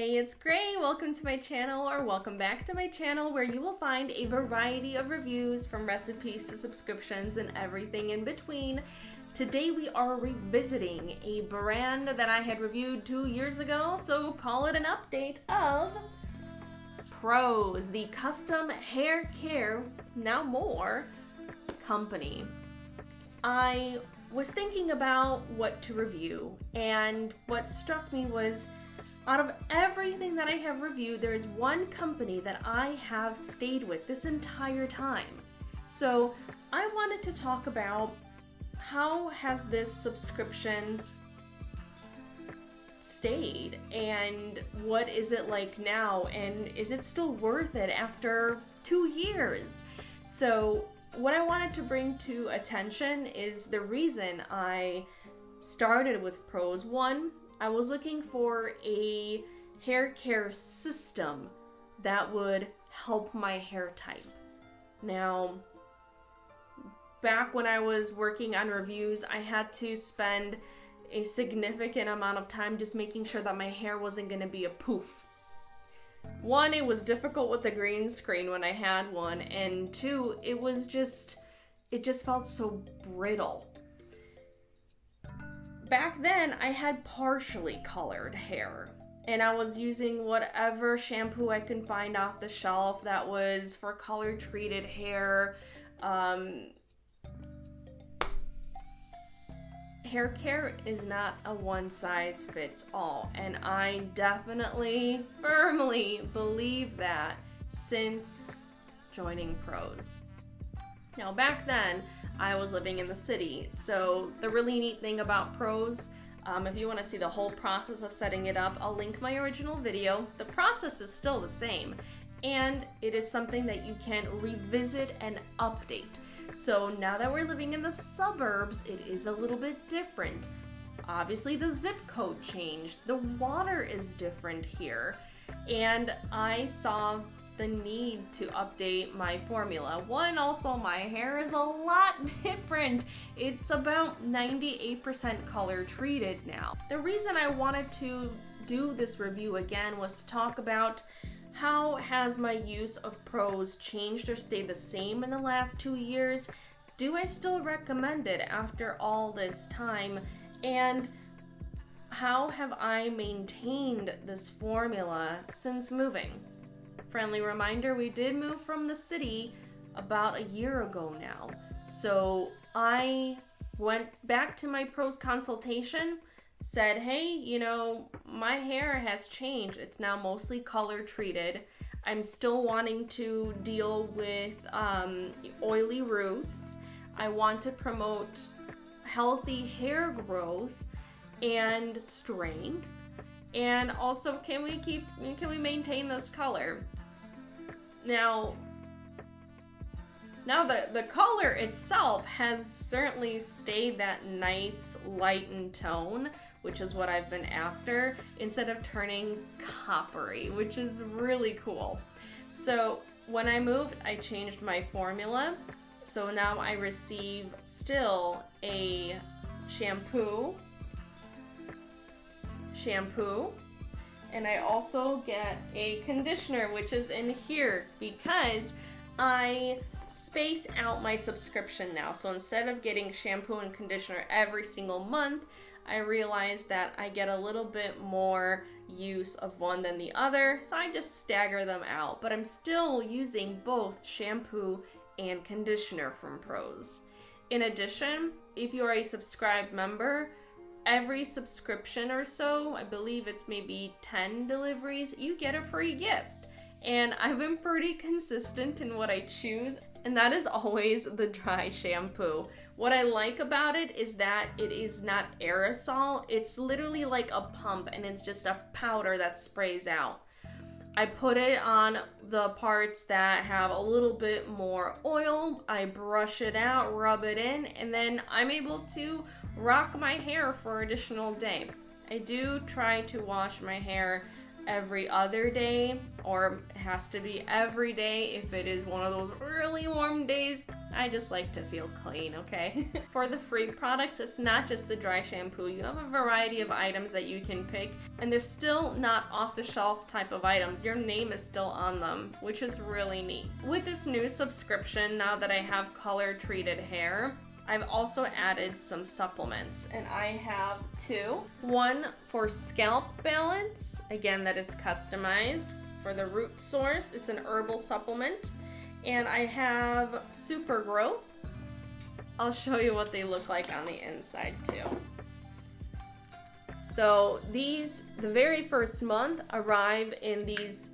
Hey, it's Gray. Welcome to my channel, or welcome back to my channel, where you will find a variety of reviews from recipes to subscriptions and everything in between. Today we are revisiting a brand that I had reviewed 2 years ago, so call it an update of Prose, the custom hair care, now more, company. I was thinking about what to review, and what struck me was, out of everything that I have reviewed, there is one company that I have stayed with this entire time. So I wanted to talk about how has this subscription stayed, and what is it like now, and is it still worth it after 2 years? So what I wanted to bring to attention is the reason I started with Prose. One, I was looking for a hair care system that would help my hair type. Now, back when I was working on reviews, I had to spend a significant amount of time just making sure that my hair wasn't going to be a poof. One, it was difficult with the green screen when I had one, and two, it just felt so brittle. Back then, I had partially colored hair, and I was using whatever shampoo I could find off the shelf that was for color treated hair. Hair care is not a one size fits all, and I definitely, firmly believe that since joining Prose. Now, back then, I was living in the city, so the really neat thing about Prose, if you want to see the whole process of setting it up, I'll link my original video. The process is still the same, and it is something that you can revisit and update. So now that we're living in the suburbs, it is a little bit different. Obviously, the zip code changed, the water is different here, and I saw the need to update my formula. One, also my hair is a lot different. It's about 98% color treated now. The reason I wanted to do this review again was to talk about how has my use of Prose changed or stayed the same in the last 2 years? Do I still recommend it after all this time? And how have I maintained this formula since moving? Friendly reminder, we did move from the city about a year ago now. So I went back to my Prose consultation, said, hey, my hair has changed. It's now mostly color treated. I'm still wanting to deal with oily roots. I want to promote healthy hair growth and strength. And also, can we maintain this color? Now the color itself has certainly stayed that nice lightened tone, which is what I've been after, instead of turning coppery, which is really cool. So when I moved, I changed my formula. So now I receive still a shampoo, and I also get a conditioner, which is in here because I space out my subscription now. So instead of getting shampoo and conditioner every single month, I realized that I get a little bit more use of one than the other, so I just stagger them out. But I'm still using both shampoo and conditioner from Prose. In addition, if you are a subscribed member, every subscription or so, I believe it's maybe 10 deliveries, you get a free gift. And I've been pretty consistent in what I choose, and that is always the dry shampoo. What I like about it is that it is not aerosol. It's literally like a pump, and it's just a powder that sprays out. I put it on the parts that have a little bit more oil. I brush it out, rub it in, and then I'm able to rock my hair for an additional day. I do try to wash my hair every other day, or it has to be every day if it is one of those really warm days. I just like to feel clean, okay? For the free products, it's not just the dry shampoo. You have a variety of items that you can pick, and they're still not off-the-shelf type of items. Your name is still on them, which is really neat. With this new subscription, now that I have color-treated hair, I've also added some supplements, and I have two. One for scalp balance, again, that is customized. For the root source, it's an herbal supplement. And I have super growth. I'll show you what they look like on the inside too. So these, the very first month, arrive in these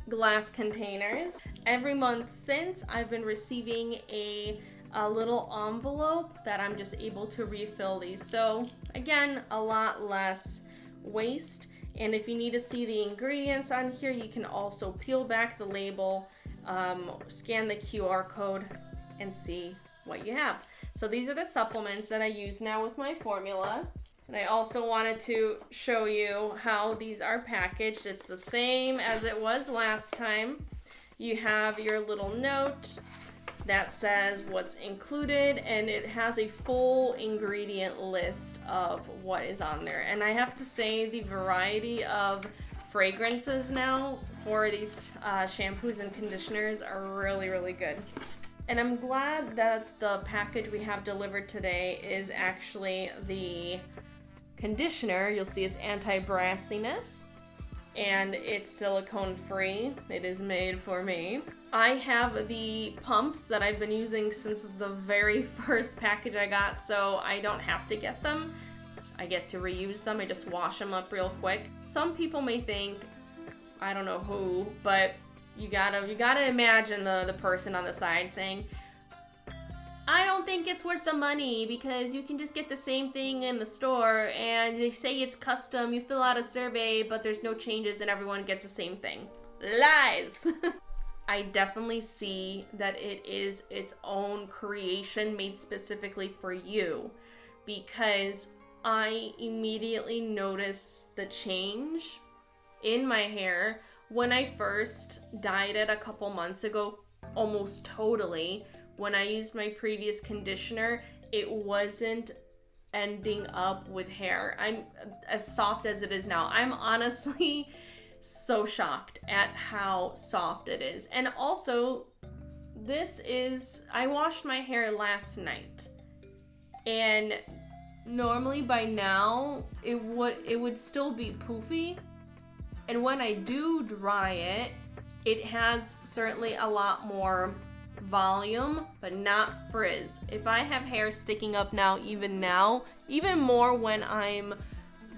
glass containers. Every month since, I've been receiving a little envelope that I'm just able to refill these. So again, a lot less waste. And if you need to see the ingredients on here, you can also peel back the label, scan the QR code, and see what you have. So these are the supplements that I use now with my formula. And I also wanted to show you how these are packaged. It's the same as it was last time. You have your little note that says what's included, and it has a full ingredient list of what is on there. And I have to say, the variety of fragrances now for these shampoos and conditioners are really, really good. And I'm glad that the package we have delivered today is actually the conditioner. You'll see it's anti-brassiness, and it's silicone free. It is made for me. I have the pumps that I've been using since the very first package I got, so I don't have to get them. I get to reuse them. I just wash them up real quick. Some people may think, I don't know who, but you gotta imagine the person on the side saying, I don't think it's worth the money because you can just get the same thing in the store and they say it's custom, you fill out a survey, but there's no changes and everyone gets the same thing. Lies! I definitely see that it is its own creation made specifically for you, because I immediately noticed the change in my hair when I first dyed it a couple months ago, almost totally. When I used my previous conditioner, it wasn't ending up with hair. I'm as soft as it is now. I'm honestly so shocked at how soft it is. And also, I washed my hair last night, and normally by now it would still be poofy. And when I do dry it, it has certainly a lot more volume, but not frizz. If I have hair sticking up now, even more when I'm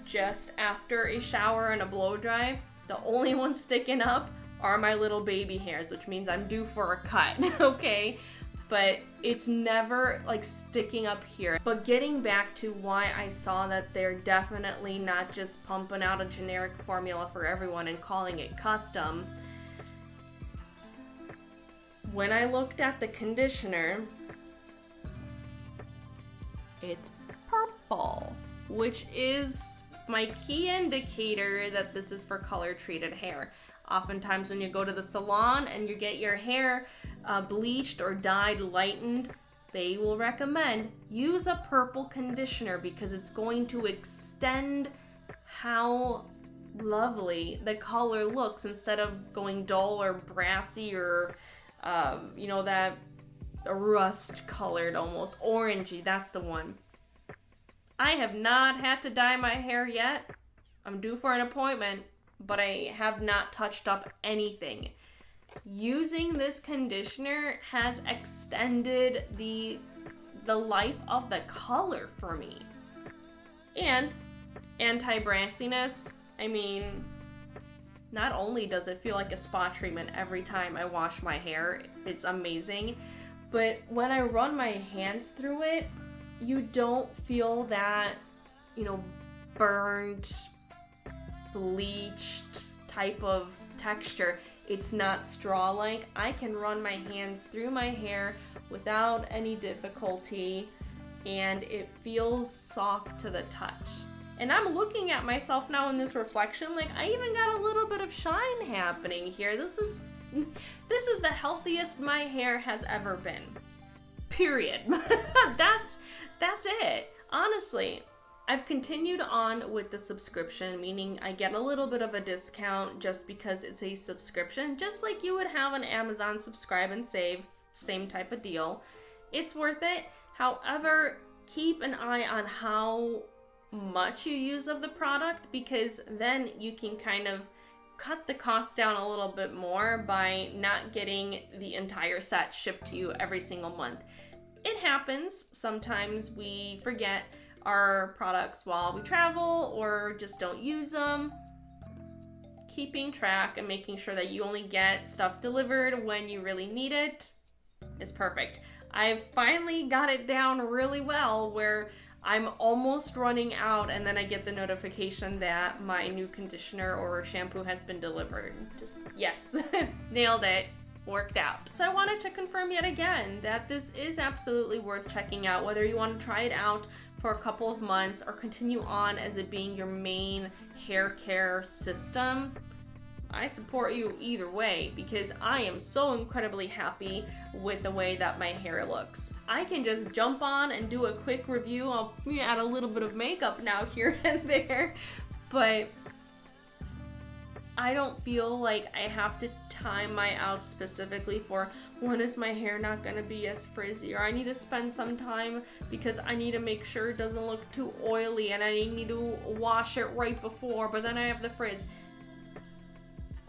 just after a shower and a blow dry, the only ones sticking up are my little baby hairs, which means I'm due for a cut, okay? But it's never like sticking up here. But getting back to why I saw that they're definitely not just pumping out a generic formula for everyone and calling it custom. When I looked at the conditioner, it's purple, which is my key indicator that this is for color treated hair. Oftentimes when you go to the salon and you get your hair bleached or dyed, lightened, they will recommend use a purple conditioner because it's going to extend how lovely the color looks instead of going dull or brassy or that rust colored, almost orangey. That's the one. I have not had to dye my hair yet. I'm due for an appointment, but I have not touched up anything. Using this conditioner has extended the life of the color for me. And anti-brassiness, I mean, not only does it feel like a spa treatment every time I wash my hair, it's amazing, but when I run my hands through it, you don't feel that, burned, bleached type of texture. It's not straw-like. I can run my hands through my hair without any difficulty, and it feels soft to the touch. And I'm looking at myself now in this reflection, like I even got a little bit of shine happening here. This is the healthiest my hair has ever been. Period. That's it. Honestly, I've continued on with the subscription, meaning I get a little bit of a discount just because it's a subscription, just like you would have an Amazon subscribe and save, same type of deal. It's worth it. However, keep an eye on how much you use of the product, because then you can kind of cut the cost down a little bit more by not getting the entire set shipped to you every single month. It happens. Sometimes we forget our products while we travel or just don't use them. Keeping track and making sure that you only get stuff delivered when you really need it is perfect. I've finally got it down really well where I'm almost running out and then I get the notification that my new conditioner or shampoo has been delivered. Just, yes, nailed it. Worked out. So I wanted to confirm yet again that this is absolutely worth checking out, whether you want to try it out for a couple of months or continue on as it being your main hair care system. I support you either way because I am so incredibly happy with the way that my hair looks. I can just jump on and do a quick review. I'll add a little bit of makeup now here and there, but I don't feel like I have to time my out specifically for when is my hair not going to be as frizzy, or I need to spend some time because I need to make sure it doesn't look too oily and I need to wash it right before, but then I have the frizz.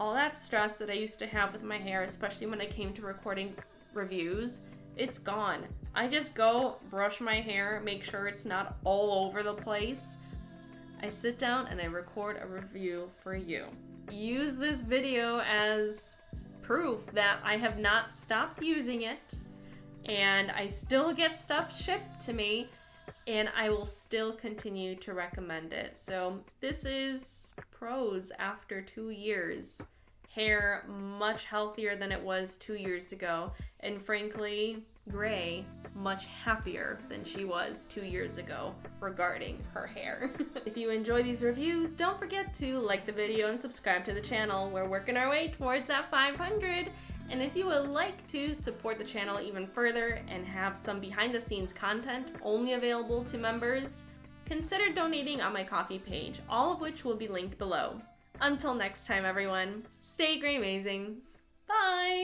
All that stress that I used to have with my hair, especially when it came to recording reviews, it's gone. I just go brush my hair, make sure it's not all over the place. I sit down and I record a review for you. Use this video as proof that I have not stopped using it and I still get stuff shipped to me and I will still continue to recommend it. So this is Prose after 2 years. Hair much healthier than it was 2 years ago, and frankly, Gray much happier than she was 2 years ago regarding her hair. If you enjoy these reviews, don't forget to like the video and subscribe to the channel. We're working our way towards that 500. And if you would like to support the channel even further and have some behind the scenes content only available to members, consider donating on my Ko-fi page, all of which will be linked below. Until next time, everyone, stay gray amazing. Bye!